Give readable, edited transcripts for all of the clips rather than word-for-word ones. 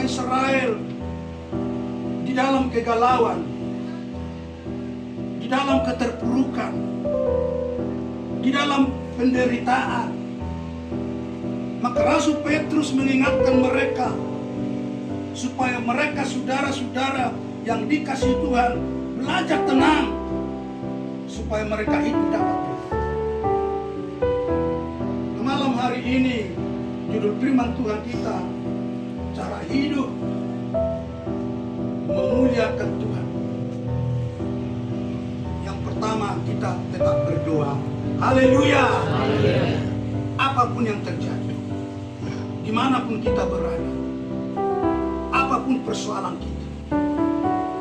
Israel di dalam kegalauan, di dalam keterpurukan, di dalam penderitaan. Maka Rasul Petrus mengingatkan mereka supaya mereka saudara-saudara yang dikasihi Tuhan belajar tenang supaya mereka itu dapat hidup. Malam hari ini judul firman Tuhan kita, cara hidup memuliakan Tuhan. Yang pertama, kita tetap berdoa. Haleluya. Apapun yang terjadi, dimanapun kita berada, apapun persoalan kita,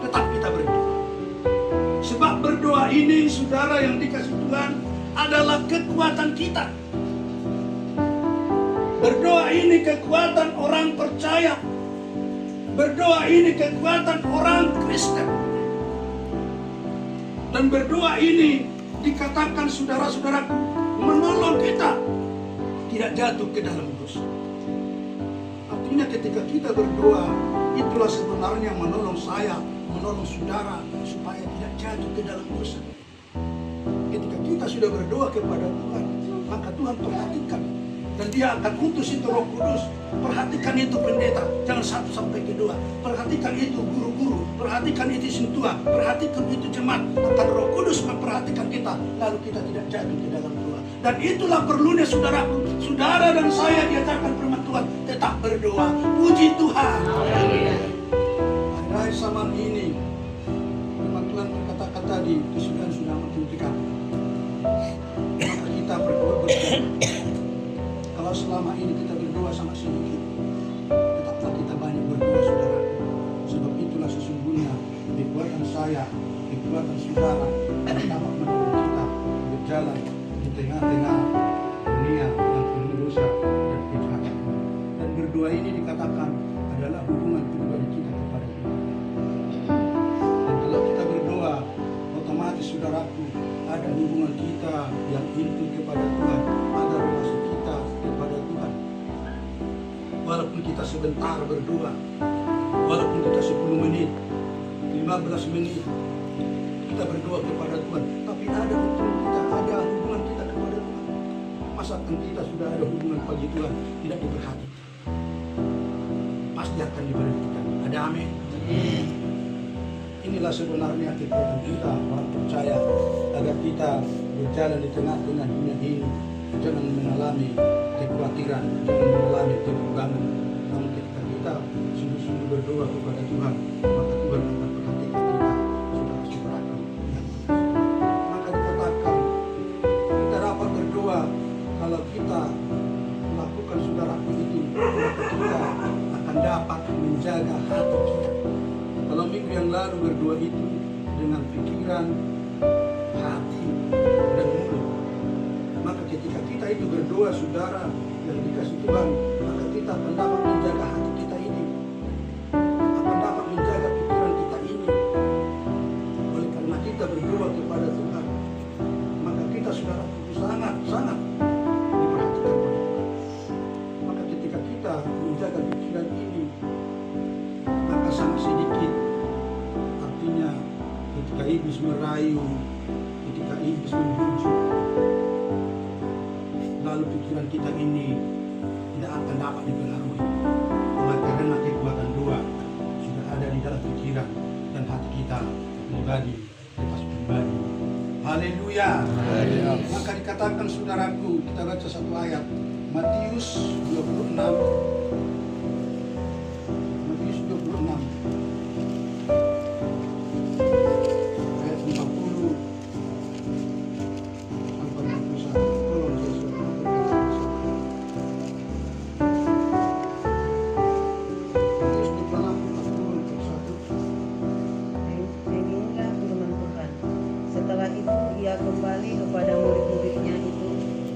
tetap kita berdoa. Sebab berdoa ini, saudara yang dikasihi Tuhan, adalah kekuatan kita. Berdoa ini kekuatan orang percaya. Berdoa ini kekuatan orang Kristen. Dan berdoa ini dikatakan saudara-saudaraku menolong kita tidak jatuh ke dalam dosa. Artinya ketika kita berdoa, itulah sebenarnya menolong saya, menolong saudara supaya tidak jatuh ke dalam dosa. Ketika kita sudah berdoa kepada Tuhan, maka Tuhan perhatikan. Dan dia akan utus itu Roh Kudus. Perhatikan itu pendeta, jangan 1 sampai ke 2. Perhatikan itu guru-guru, perhatikan itu sintua, perhatikan itu jemaat. Akan Roh Kudus memperhatikan kita, lalu kita tidak jatuh ke dalam doa. Dan itulah perlunya saudaraku, saudara dan saya diajarkan firman Tuhan, tetap berdoa. Puji Tuhan. Pada zaman ini, firman Tuhan berkata tadi, kesudahan sudah membuktikan. Maka kita berdoa bersama. Kalau selama ini kita berdoa sama sedikit, tetaplah kita banyak berdoa, saudara. Sebab itulah sesungguhnya kekuatan saya, kekuatan saudara yang dapat menolong kita berjalan di tengah-tengah dunia yang penuh dosa dan kejahatan. Dan berdoa ini dikatakan adalah hubungan pribadi kita kepada Tuhan. Dan kalau kita berdoa, otomatis saudaraku ada hubungan kita yang intim kepada Tuhan, ada relasi kita kepada Tuhan. Walaupun kita sebentar berdoa, walaupun kita 10 menit, 15 menit, kita berdoa kepada Tuhan, tapi ada ada hubungan kita kepada Tuhan. Masakan kita sudah ada hubungan bagi Tuhan, tidak diperhatikan, pasti akan diperhatikan. Ada amin. Inilah sebenarnya kekuatan kita orang percaya, agar kita berjalan di tengah-tengah dunia ini, jangan mengalami kekhawatiran, jangan mengalami kebimbangan. Namun ketika kita sungguh-sungguh berdoa kepada Tuhan, maka Tuhan akan perhatikan kita, saudara-saudaraku. Maka dikatakan kita dapat berdoa kalau kita melakukan saudaraku itu, maka kita akan dapat menjaga hati kita. Kalau minggu yang lalu berdoa itu dengan pikiran, hati, dan mulut, maka ketika kita itu berdoa, saudara yang dikasihi Tuhan, maka kita akan dapat menjaga hati kita ini, akan dapat menjaga pikiran kita ini. Oleh karena kita berdoa kepada Tuhan, maka kita saudara sangat diperhatikan oleh Tuhan. Maka ketika kita menjaga pikiran ini, maka sangat sedikit. Artinya ketika iblis merayu, ketika iblis membujuk, lalu pikiran kita ini tidak akan dapat dipengaruhi. Oleh karena kekuatan doa sudah ada di dalam pikiran dan hati kita pribadi, bebas pribadi. Haleluya. Maka dikatakan saudaraku, kita baca satu ayat, Matius 26. Matius 26. Ayat 40 sampai 41. Tolong saya suruh Matius 26, 40 41. Beginilah firman Tuhan. Setelah itu ia kembali kepada murid-muridnya itu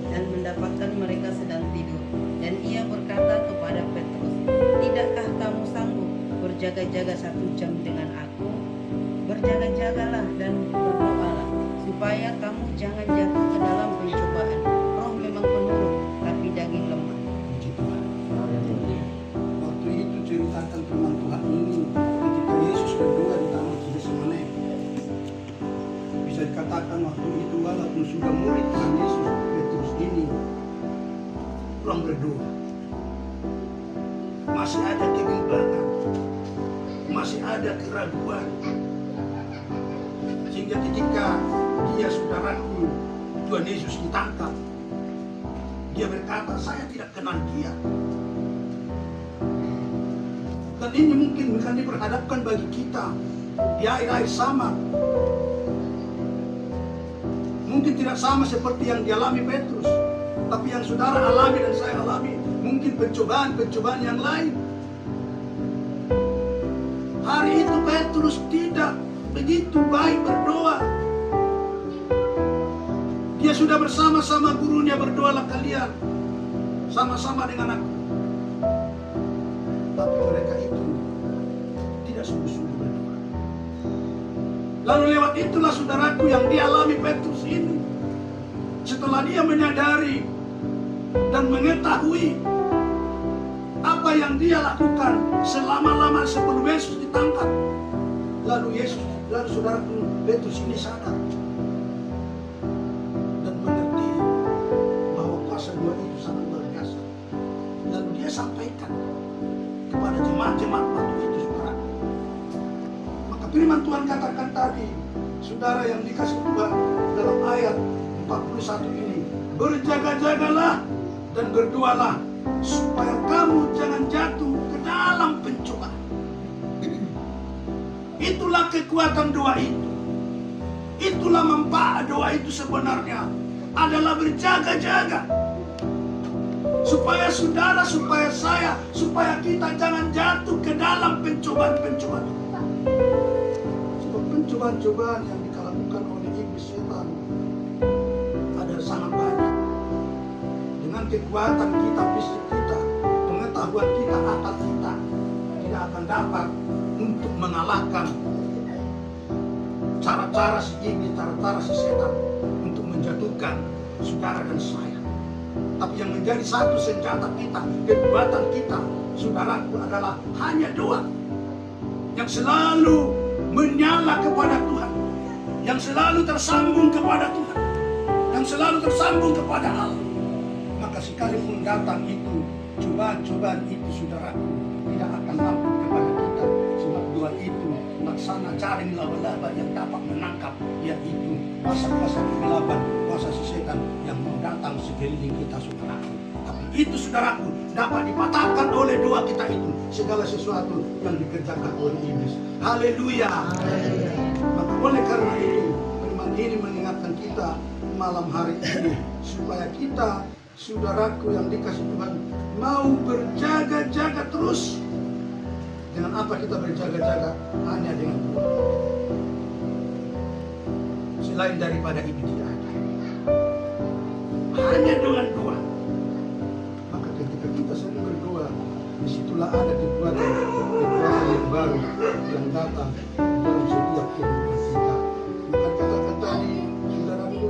dan mendapatkan mereka sedang tidur. Dan ia berkata kepada Petrus, "Tidakkah kamu sanggup berjaga-jaga 1 jam dengan aku? Berjaga-jagalah dan berdoalah, supaya kamu jangan jatuh ke dalam pencobaan. Roh memang penurut, tapi daging lemah." Puji Tuhan. Waktu itu cerita katakan firman Tuhan ini ketika Yesus berdoa di Taman Getsemani. Bisa dikatakan waktu itu walaupun sudah murid Tuhan Yesus, Petrus ini kurang berdoa. Masih ada kebimbangan, masih ada keraguan. Sehingga ketika dia, saudaraku, Tuhan Yesus ditangkap, dia berkata, saya tidak kenal dia. Dan ini mungkin bukan diperhadapkan bagi kita di akhir-akhir sama. Mungkin tidak sama seperti yang dialami Petrus, tapi yang saudara alami dan saya alami mungkin pencobaan-pencobaan yang lain. Hari itu Petrus tidak begitu baik berdoa. Dia sudah bersama-sama gurunya, berdoalah kalian sama-sama dengan aku. Tapi mereka itu tidak sungguh-sungguh berdoa. Lalu lewat itulah saudaraku yang dialami Petrus ini. Setelah dia menyadari dan mengetahui apa yang dia lakukan selama-lama sebelum Yesus ditangkap. Lalu saudaraku Petrus ini sadar dan mengerti bahwa kuasa doa itu sangat luar biasa. Lalu dia sampaikan kepada jemaat-jemaat waktu itu, saudaraku. Maka firman Tuhan katakan tadi, saudara yang dikasih Tuhan, dalam ayat 41 ini, berjaga-jagalah dan berdoalah supaya kamu jangan jatuh ke dalam pencobaan. Itulah kekuatan doa itu. Itulah manfaat doa itu sebenarnya adalah berjaga-jaga. Supaya saudara, supaya saya, supaya kita jangan jatuh ke dalam pencobaan-pencobaan. Sebab pencobaan-cobaan yang dilakukan oleh iblis setan ada sangat banyak. Dengan kekuatan kita, fisik kita, pengetahuan kita, akal kita tidak akan dapat untuk mengalahkan cara-cara si iblis, cara-cara si setan untuk menjatuhkan saudara dan saya. Tapi yang menjadi satu senjata kita, kekuatan kita, saudaraku, adalah hanya doa yang selalu menyala kepada Tuhan, yang selalu tersambung kepada Tuhan, yang selalu tersambung kepada Allah. Maka sekalipun datang itu cobaan-cobaan itu, saudaraku, tidak akan mampu kepada kita. Sebab doa itu laksana jaring laba-laba yang dapat menangkap, yaitu kuasa-kuasa kegelapan, kuasa setan yang mau datang sekeliling kita, saudaraku. Tapi itu, saudaraku, dapat dipatahkan oleh doa kita itu, segala sesuatu yang dikerjakan oleh iblis. Haleluya. Maka oleh karena itu firman ini mengingatkan kita malam hari ini, supaya kita, saudaraku yang dikasih Tuhan, mau berjaga-jaga terus. Dengan apa kita berjaga-jaga? Hanya dengan doa. Selain daripada itu tidak ada. Hanya dengan doa. Maka ketika kita sering berdoa, disitulah ada kekuatan yang baru yang datang dalam setiap kehidupan kita. Maka katakan tadi, saudaraku,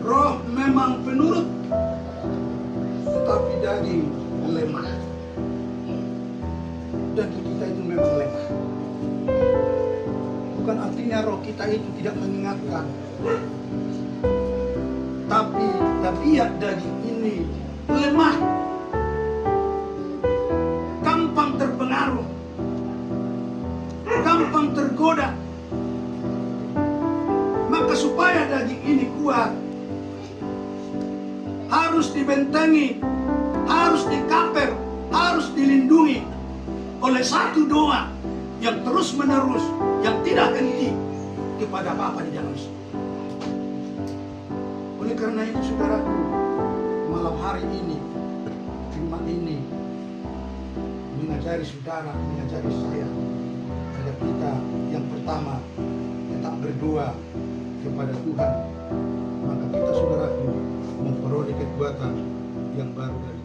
roh memang penurut, tetapi daging lemah. Daging kita itu memang lemah. Bukan artinya roh kita itu tidak mengingatkan, tapi tabiat daging ini lemah, gampang terpengaruh, gampang tergoda. Maka supaya daging ini kuat, harus dibentengi, harus dikaper, harus dilindungi oleh satu doa yang terus menerus, yang tidak henti kepada Bapa di dalam surga. Oleh karena itu, saudaraku, malam hari ini firman ini mengajari saudara, mengajari saya, agar kita yang pertama tetap berdoa kepada Tuhan. Maka kita, saudaraku, memperoleh kekuatan yang baru dari